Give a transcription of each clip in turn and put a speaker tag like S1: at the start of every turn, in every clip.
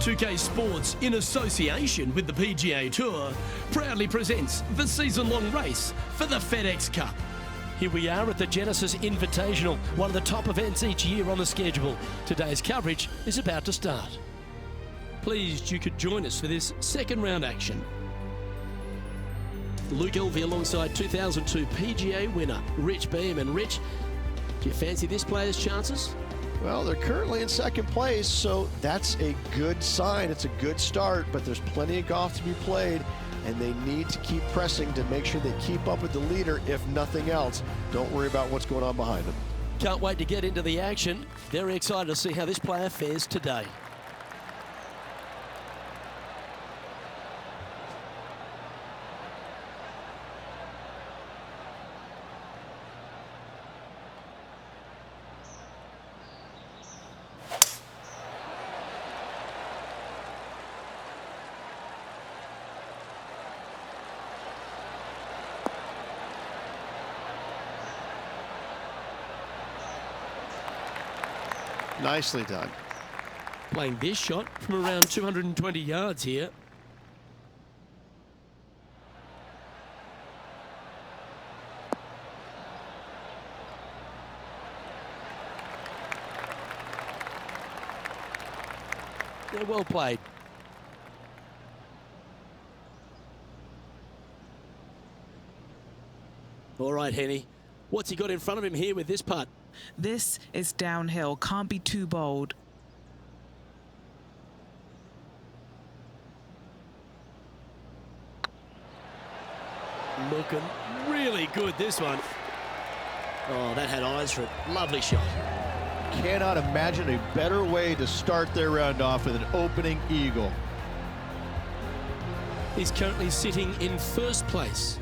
S1: 2K Sports, in association with the PGA Tour, proudly presents the season-long race for the FedEx Cup. Here we are at the Genesis Invitational, one of the top events each year on the schedule. Today's coverage is about to start. Pleased you could join us for this second round action. Luke Elvey alongside 2002 PGA winner Rich Beam. And Rich, do you fancy this player's chances?
S2: Well, they're currently in second place, so that's a good sign. It's a good start, but there's plenty of golf to be played, and they need to keep pressing to make sure they keep up with the leader, if nothing else. Don't worry about what's going on behind them.
S1: Can't wait to get into the action. Very excited to see how this player fares today.
S2: Nicely done.
S1: Playing this shot from around 220 yards here. Yeah, well played. All right, Henny. What's he got in front of him here with this putt?
S3: This is downhill. Can't be too bold.
S1: Looking really good, this one. Oh, that had eyes for it. Lovely shot.
S2: Cannot imagine a better way to start their round off with an opening eagle.
S1: He's currently sitting in first place.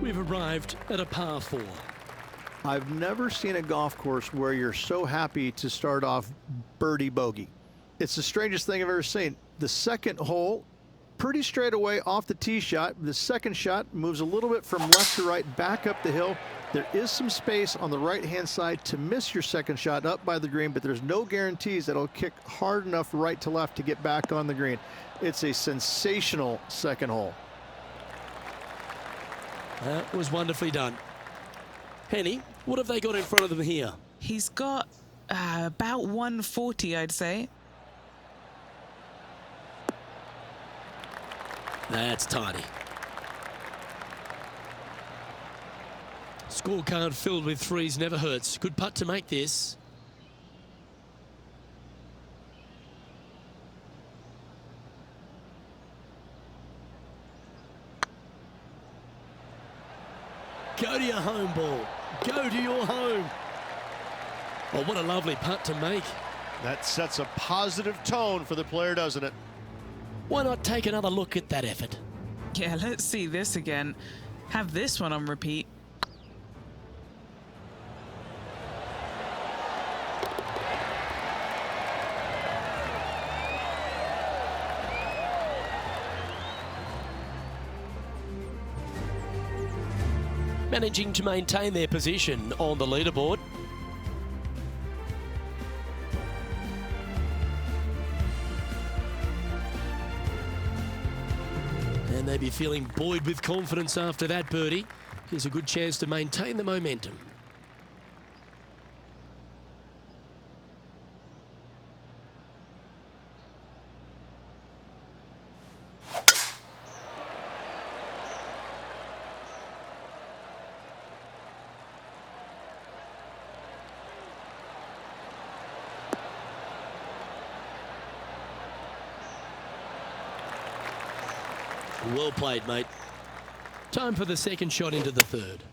S1: We've arrived at a par 4.
S2: I've never seen a golf course where you're so happy to start off birdie bogey. It's the strangest thing I've ever seen. The second hole, pretty straight away off the tee shot. The second shot moves a little bit from left to right, back up the hill. There is some space on the right-hand side to miss your second shot up by the green, but there's no guarantees that it'll kick hard enough right to left to get back on the green. It's a sensational second hole.
S1: That was wonderfully done. Henny, what have they got in front of them here?
S3: He's got about 140, I'd say.
S1: That's tidy. Scorecard filled with threes never hurts. Good putt to make this. Go to your home ball. Go to your home. Oh, what a lovely putt to make.
S2: That sets a positive tone for the player, doesn't it?
S1: Why not take another look at that effort?
S3: Yeah, let's see this again. Have this one on repeat.
S1: Managing to maintain their position on the leaderboard. And they'd be feeling buoyed with confidence after that birdie. Here's a good chance to maintain the momentum. Well played, mate. Time for the second shot into the third.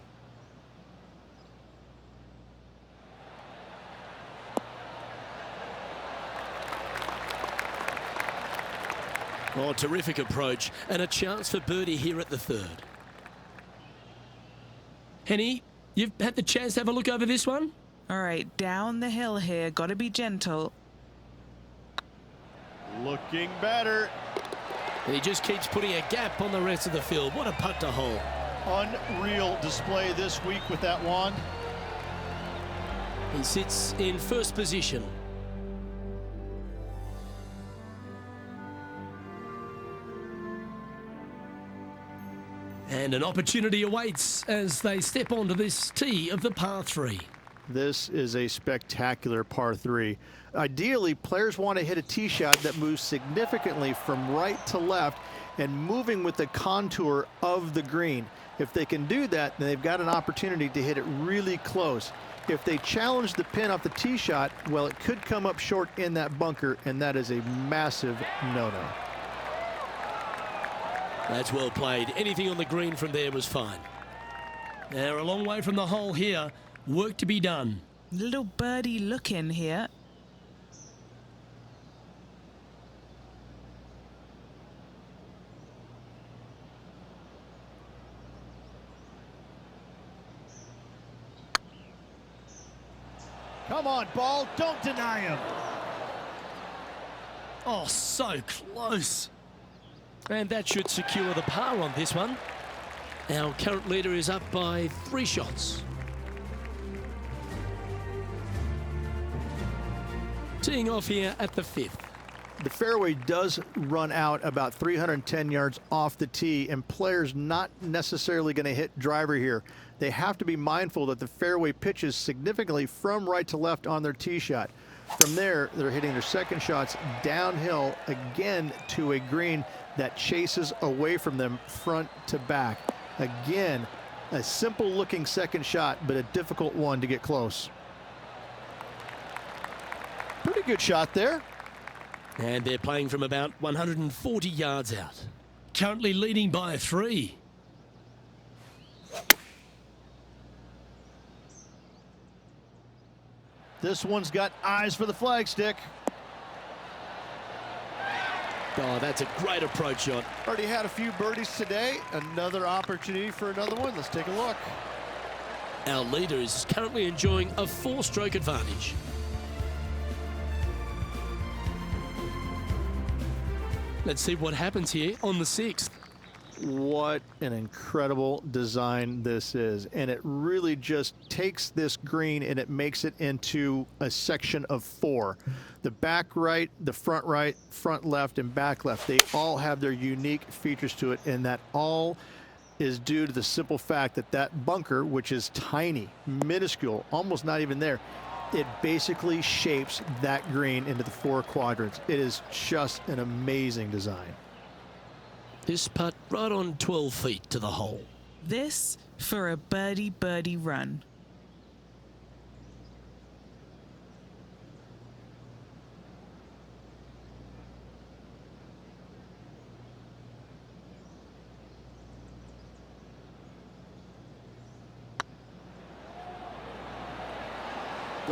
S1: Oh, terrific approach and a chance for birdie here at the third. Henny, you've had the chance to have a look over this one?
S3: All right, down the hill here. Got to be gentle.
S2: Looking better.
S1: And he just keeps putting a gap on the rest of the field. What a putt to hole.
S2: Unreal display this week with that wand.
S1: He sits in first position. And an opportunity awaits as they step onto this tee of the par 3.
S2: This is a spectacular par 3. Ideally, players want to hit a tee shot that moves significantly from right to left and moving with the contour of the green. If they can do that, then they've got an opportunity to hit it really close. If they challenge the pin off the tee shot, well, it could come up short in that bunker, and that is a massive no-no.
S1: That's well played. Anything on the green from there was fine. They're a long way from the hole here. Work to be done.
S3: Little birdie look in here.
S2: Come on, ball. Don't deny him.
S1: Oh, so close. And that should secure the par on this one. Our current leader is up by 3 shots. Teeing off here at the 5th.
S2: The fairway does run out about 310 yards off the tee, and players not necessarily going to hit driver here. They have to be mindful that the fairway pitches significantly from right to left on their tee shot. From there, they're hitting their second shots downhill again to a green that chases away from them front to back. Again, a simple looking second shot, but a difficult one to get close. Pretty good shot there.
S1: And they're playing from about 140 yards out. Currently leading by 3.
S2: This one's got eyes for the flagstick.
S1: Oh, that's a great approach shot.
S2: Already had a few birdies today. Another opportunity for another one. Let's take a look.
S1: Our leader is currently enjoying a 4-stroke advantage. Let's see what happens here on the 6th.
S2: What an incredible design this is. And it really just takes this green and it makes it into a section of 4. The back right, the front right, front left, and back left, they all have their unique features to it, and that all is due to the simple fact that that bunker, which is tiny, minuscule, almost not even there, it basically shapes that green into the 4 quadrants. It is just an amazing design.
S1: This putt right on 12 feet to the hole.
S3: This for a birdie run.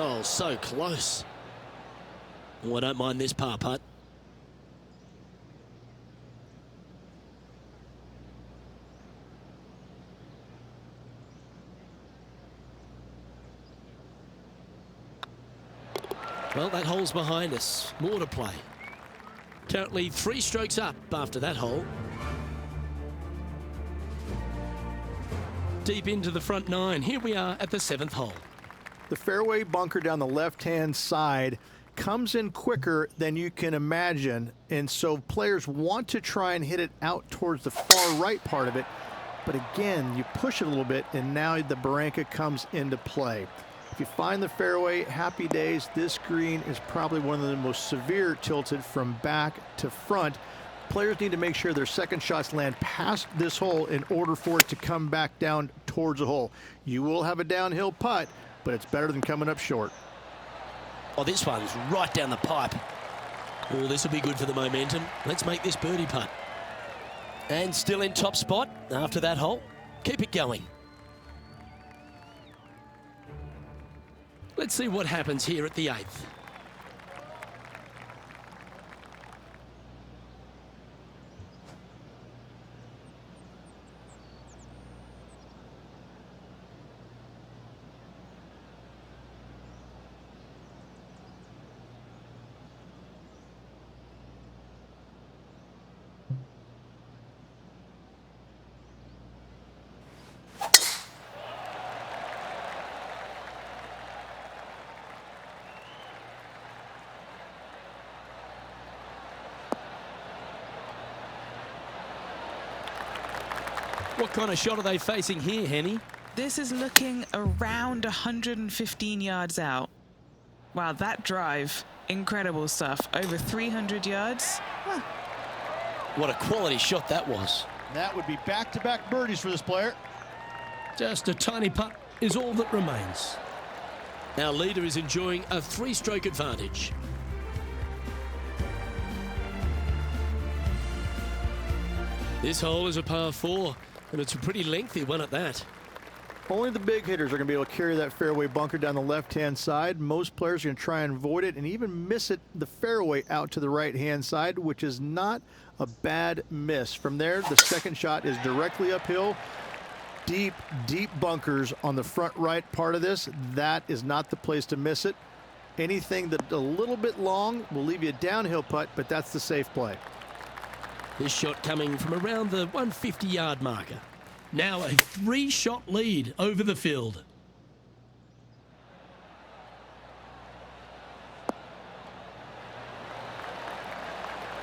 S1: Oh, so close. Oh, I don't mind this par putt. Well, that hole's behind us. More to play. Currently 3 strokes up after that hole. Deep into the front 9. Here we are at the 7th hole.
S2: The fairway bunker down the left-hand side comes in quicker than you can imagine, and so players want to try and hit it out towards the far right part of it, but again, you push it a little bit, and now the barranca comes into play. If you find the fairway, happy days. This green is probably one of the most severe tilted from back to front. Players need to make sure their second shots land past this hole in order for it to come back down towards the hole. You will have a downhill putt, but it's better than coming up short.
S1: Oh, this one's right down the pipe. Oh, this will be good for the momentum. Let's make this birdie putt. And still in top spot after that hole. Keep it going. Let's see what happens here at the 8th. What kind of shot are they facing here, Henny?
S3: This is looking around 115 yards out. Wow, that drive, incredible stuff. Over 300 yards. Huh.
S1: What a quality shot that was.
S2: That would be back-to-back birdies for this player.
S1: Just a tiny putt is all that remains. Our leader is enjoying a 3-stroke advantage. This hole is a par 4, and it's a pretty lengthy one at that.
S2: Only the big hitters are going to be able to carry that fairway bunker down the left-hand side. Most players are going to try and avoid it and even miss it the fairway out to the right-hand side, which is not a bad miss. From there, the second shot is directly uphill. Deep, deep bunkers on the front right part of this. That is not the place to miss it. Anything that's a little bit long will leave you a downhill putt, but that's the safe play.
S1: This shot coming from around the 150-yard marker. Now a 3-shot lead over the field.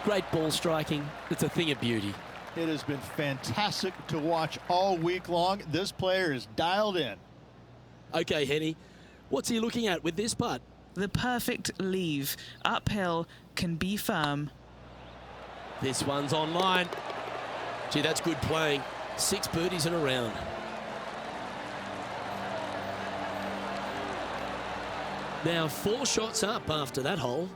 S1: Great ball striking. It's a thing of beauty.
S2: It has been fantastic to watch all week long. This player is dialed in.
S1: Okay, Henny, what's he looking at with this putt?
S3: The perfect leave. Uphill, can be firm.
S1: This one's on line. Gee, that's good playing. 6 birdies in a round. Now 4 shots up after that hole.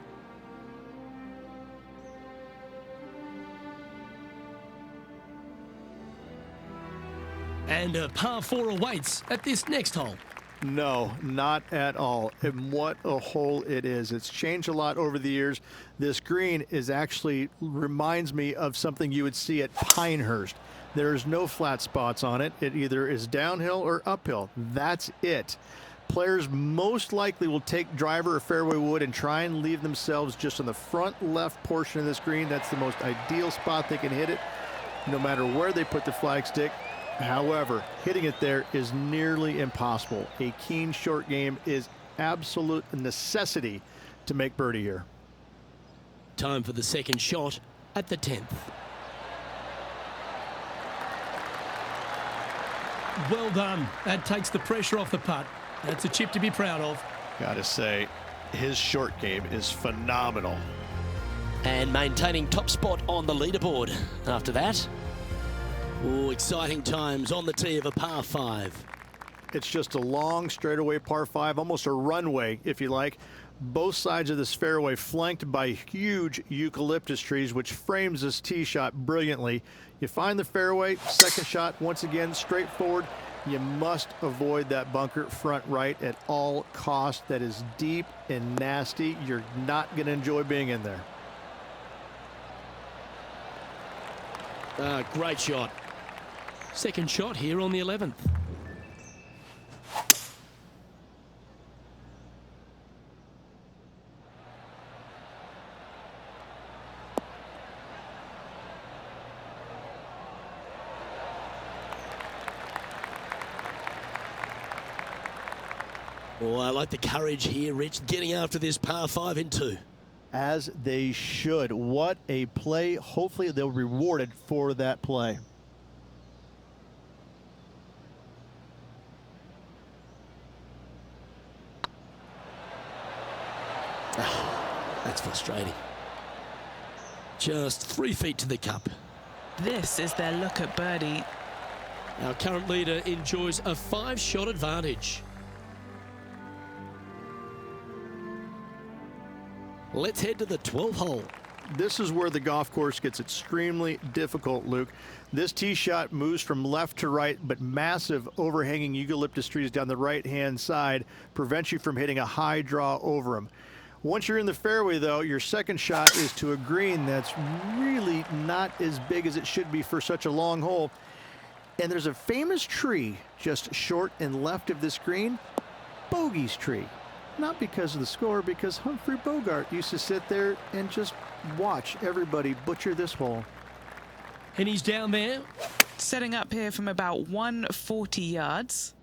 S1: And a par 4 awaits at this next hole.
S2: No, not at all. And what a hole it is. It's changed a lot over the years. This green is actually reminds me of something you would see at Pinehurst. There's no flat spots on it. It either is downhill or uphill. That's it. Players most likely will take driver or fairway wood and try and leave themselves just on the front left portion of this green. That's the most ideal spot they can hit it, no matter where they put the flagstick. However, hitting it there is nearly impossible. A keen short game is absolute necessity to make birdie here.
S1: Time for the second shot at the 10th. Well done. That takes the pressure off the putt. That's a chip to be proud of.
S2: Gotta say, his short game is phenomenal.
S1: And maintaining top spot on the leaderboard after that. Oh, exciting times on the tee of a par 5.
S2: It's just a long straightaway par 5, almost a runway, if you like. Both sides of this fairway flanked by huge eucalyptus trees, which frames this tee shot brilliantly. You find the fairway, second shot, once again, straightforward. You must avoid that bunker front right at all costs. That is deep and nasty. You're not going to enjoy being in there.
S1: Great shot. Second shot here on the 11th. Oh, I like the courage here, Rich, getting after this par 5 in 2.
S2: As they should. What a play. Hopefully they'll be rewarded for that play.
S1: That's frustrating. Just 3 feet to the cup.
S3: This is their look at birdie.
S1: Our current leader enjoys a 5-shot advantage. Let's head to the 12th hole.
S2: This is where the golf course gets extremely difficult, Luke. This tee shot moves from left to right, but massive overhanging eucalyptus trees down the right-hand side prevents you from hitting a high draw over them. Once you're in the fairway, though, your second shot is to a green that's really not as big as it should be for such a long hole. And there's a famous tree just short and left of this green, Bogey's tree. Not because of the score, because Humphrey Bogart used to sit there and just watch everybody butcher this hole.
S1: And he's down there.
S3: Setting up here from about 140 yards.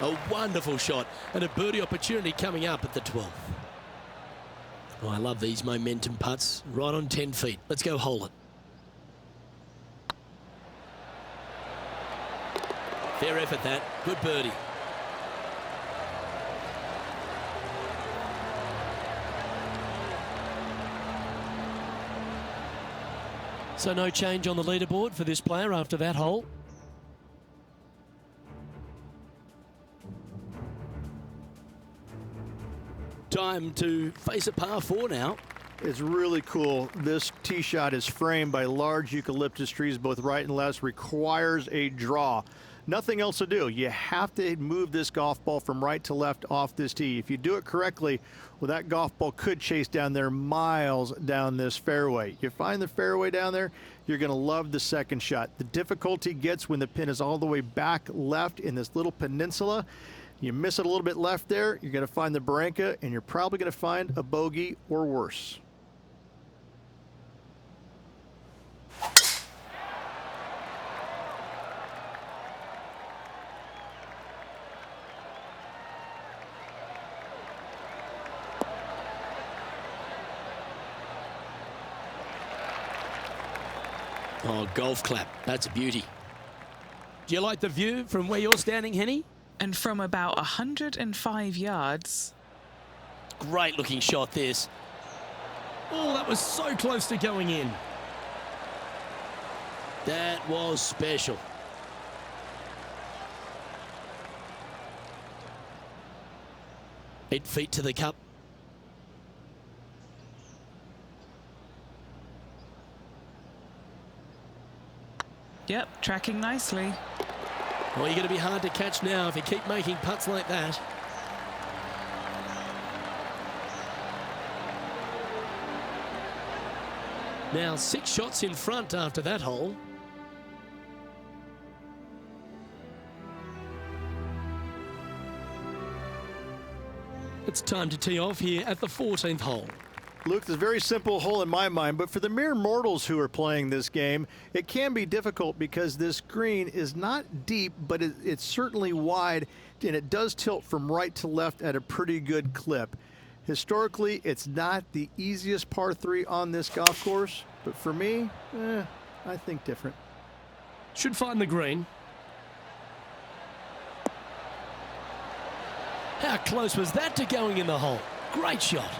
S1: A wonderful shot and a birdie opportunity coming up at the 12th. Oh, I love these momentum putts. Right on 10 feet. Let's go hole it. Fair effort that. Good birdie. So no change on the leaderboard for this player after that hole. Time to face a par 4 now.
S2: It's really cool. This tee shot is framed by large eucalyptus trees, both right and left, requires a draw. Nothing else to do. You have to move this golf ball from right to left off this tee. If you do it correctly, well, that golf ball could chase down there miles down this fairway. You find the fairway down there, you're going to love the second shot. The difficulty gets when the pin is all the way back left in this little peninsula. You miss it a little bit left there, you're going to find the barranca, and you're probably going to find a bogey or worse.
S1: Oh, golf clap. That's a beauty. Do you like the view from where you're standing, Henny?
S3: And from about 105 yards.
S1: Great looking shot, this. Oh, that was so close to going in. That was special. Eight feet to the cup.
S3: Yep, tracking nicely.
S1: Well, you're going to be hard to catch now if you keep making putts like that. Now 6 shots in front after that hole. It's time to tee off here at the 14th hole.
S2: Luke, it's a very simple hole in my mind, but for the mere mortals who are playing this game, it can be difficult because this green is not deep, but it's certainly wide, and it does tilt from right to left at a pretty good clip. Historically, it's not the easiest par 3 on this golf course, but for me, I think different.
S1: Should find the green. How close was that to going in the hole? Great shot.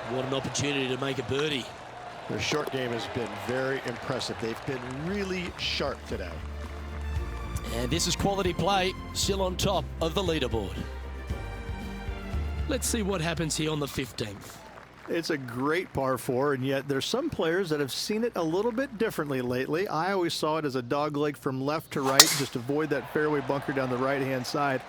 S1: What an opportunity to make a birdie.
S4: Their short game has been very impressive. They've been really sharp today.
S1: And this is quality play, still on top of the leaderboard. Let's see what happens here on the 15th.
S2: It's a great par 4, and yet there's some players that have seen it a little bit differently lately. I always saw it as a dogleg from left to right, just avoid that fairway bunker down the right-hand side.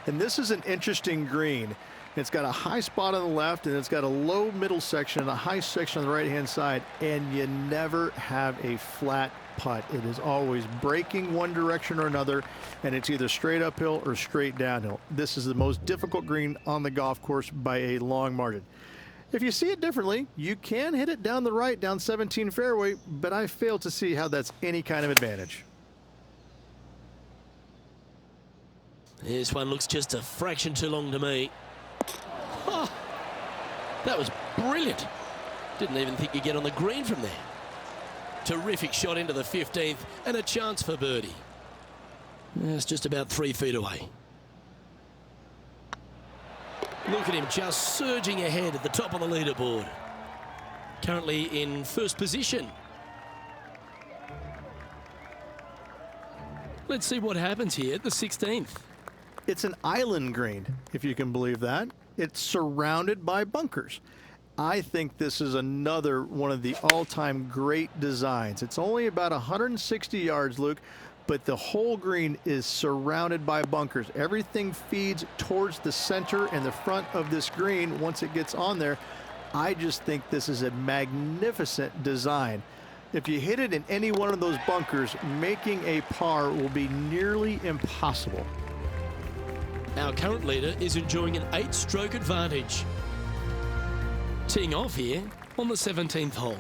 S2: And this is an interesting green. It's got a high spot on the left, and it's got a low middle section and a high section on the right-hand side, and you never have a flat putt. It is always breaking one direction or another, and it's either straight uphill or straight downhill. This is the most difficult green on the golf course by a long margin. If you see it differently, you can hit it down the right, down 17 fairway, but I fail to see how that's any kind of advantage.
S1: This one looks just a fraction too long to me. Oh, that was brilliant. Didn't even think you'd get on the green from there. Terrific shot into the 15th and a chance for birdie. It's just about 3 feet away. Look at him just surging ahead at the top of the leaderboard. Currently in first position. Let's see what happens here at the 16th.
S2: It's an island green, if you can believe that. It's surrounded by bunkers. I think this is another one of the all-time great designs. It's only about 160 yards, Luke, but the whole green is surrounded by bunkers. Everything feeds towards the center and the front of this green once it gets on there. I just think this is a magnificent design. If you hit it in any one of those bunkers, making a par will be nearly impossible.
S1: Our current leader is enjoying an 8-stroke advantage. Teeing off here on the 17th hole.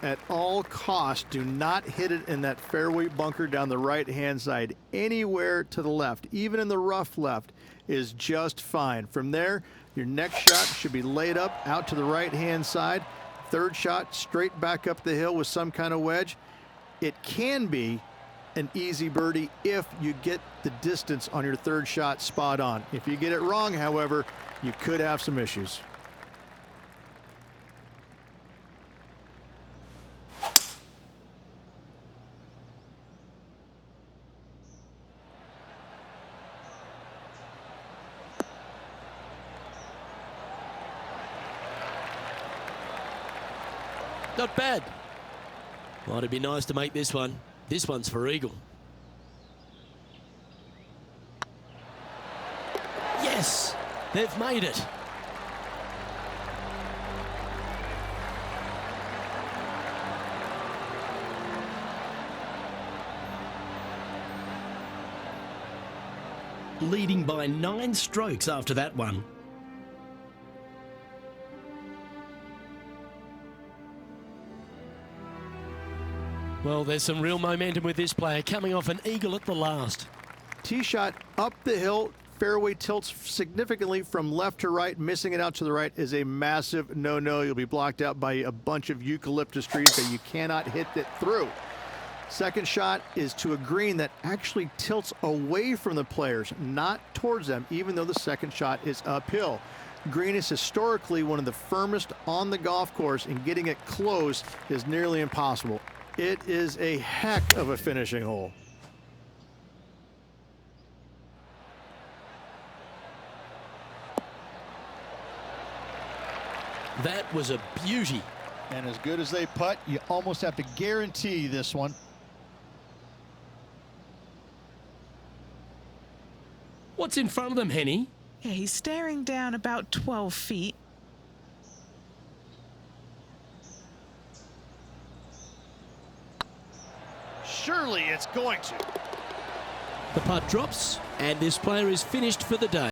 S2: At all costs, do not hit it in that fairway bunker down the right-hand side. Anywhere to the left, even in the rough left, is just fine. From there, Your next shot should be laid up out to the right-hand side. Third shot straight back up the hill with some kind of wedge. It can be an easy birdie if you get the distance on your third shot spot on. If you get it wrong, however, you could have some issues.
S1: Not bad. Well, it'd be nice to make this one. This one's for eagle. Yes, they've made it. Leading by 9 strokes after that one. Well, there's some real momentum with this player coming off an eagle at the last.
S2: Tee shot up the hill, fairway tilts significantly from left to right. Missing it out to the right is a massive no-no. You'll be blocked out by a bunch of eucalyptus trees that you cannot hit it through. Second shot is to a green that actually tilts away from the players, not towards them, even though the second shot is uphill. Green is historically one of the firmest on the golf course, and getting it close is nearly impossible. It is a heck of a finishing hole.
S1: That was a beauty.
S4: And as good as they putt, you almost have to guarantee this one.
S1: What's in front of them, Henny?
S3: Yeah, he's staring down about 12 feet.
S4: Surely it's going to.
S1: The putt drops, and this player is finished for the day.